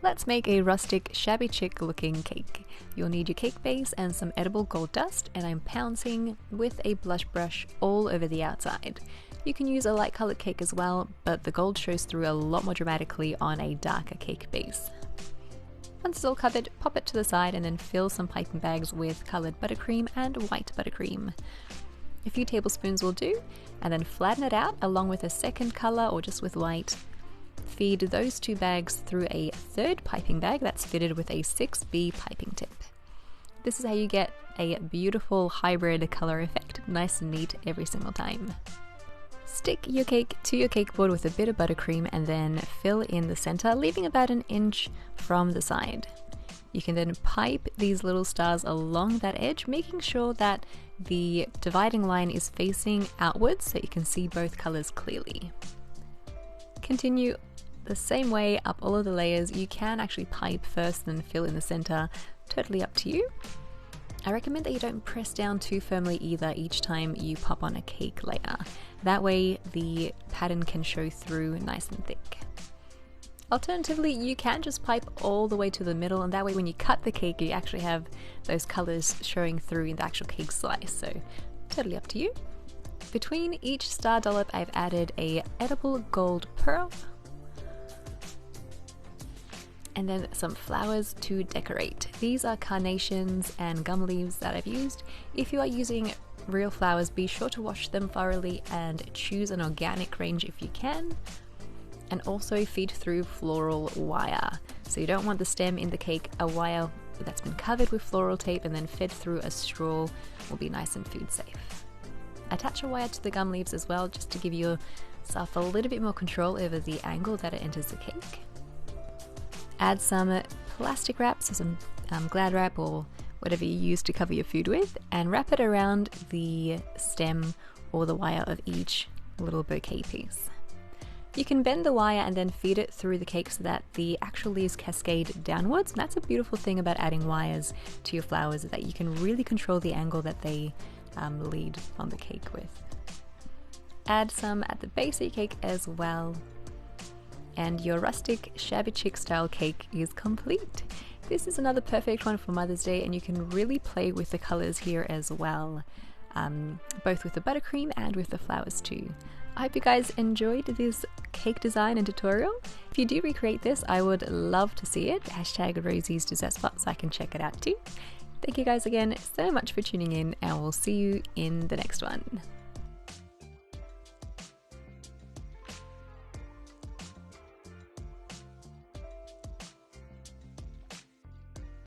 Let's make a rustic, shabby chic looking cake. You'll need your cake base and some edible gold dust, and I'm pouncing with a blush brush all over the outside. You can use a light colored cake as well, but the gold shows through a lot more dramatically on a darker cake base. Once it's all covered, pop it to the side and then fill some piping bags with colored buttercream and white buttercream. A few tablespoons will do, and then flatten it out along with a second color or just with white. Feed those two bags through a third piping bag that's fitted with a 6B piping tip. This is how you get a beautiful hybrid color effect, nice and neat every single time. Stick your cake to your cake board with a bit of buttercream and then fill in the center, leaving about an inch from the side. You can then pipe these little stars along that edge, making sure that the dividing line is facing outwards so you can see both colors clearly. Continue the same way up all of the layers. You can actually pipe first and then fill in the center, totally up to you. I recommend that you don't press down too firmly either each time you pop on a cake layer. That way the pattern can show through nice and thick. Alternatively, you can just pipe all the way to the middle, and that way when you cut the cake you actually have those colors showing through in the actual cake slice, so totally up to you. Between each star dollop I've added a edible gold pearl and then some flowers to decorate. These are carnations and gum leaves that I've used. If you are using real flowers, be sure to wash them thoroughly and choose an organic range if you can. And also feed through floral wire. So you don't want the stem in the cake, a wire that's been covered with floral tape and then fed through a straw will be nice and food safe. Attach a wire to the gum leaves as well, just to give yourself a little bit more control over the angle that it enters the cake. Add some plastic wrap, so some Glad wrap or whatever you use to cover your food with, and wrap it around the stem or the wire of each little bouquet piece. You can bend the wire and then feed it through the cake so that the actual leaves cascade downwards. And that's a beautiful thing about adding wires to your flowers, is that you can really control the angle that they lead on the cake with. Add some at the base of your cake as well. And your rustic shabby chic style cake is complete. This is another perfect one for Mother's Day, and you can really play with the colors here as well, both with the buttercream and with the flowers too. I hope you guys enjoyed this cake design and tutorial. If you do recreate this, I would love to see it. Hashtag Rosie's Dessert Spot so I can check it out too. Thank you guys again so much for tuning in, and we'll see you in the next one.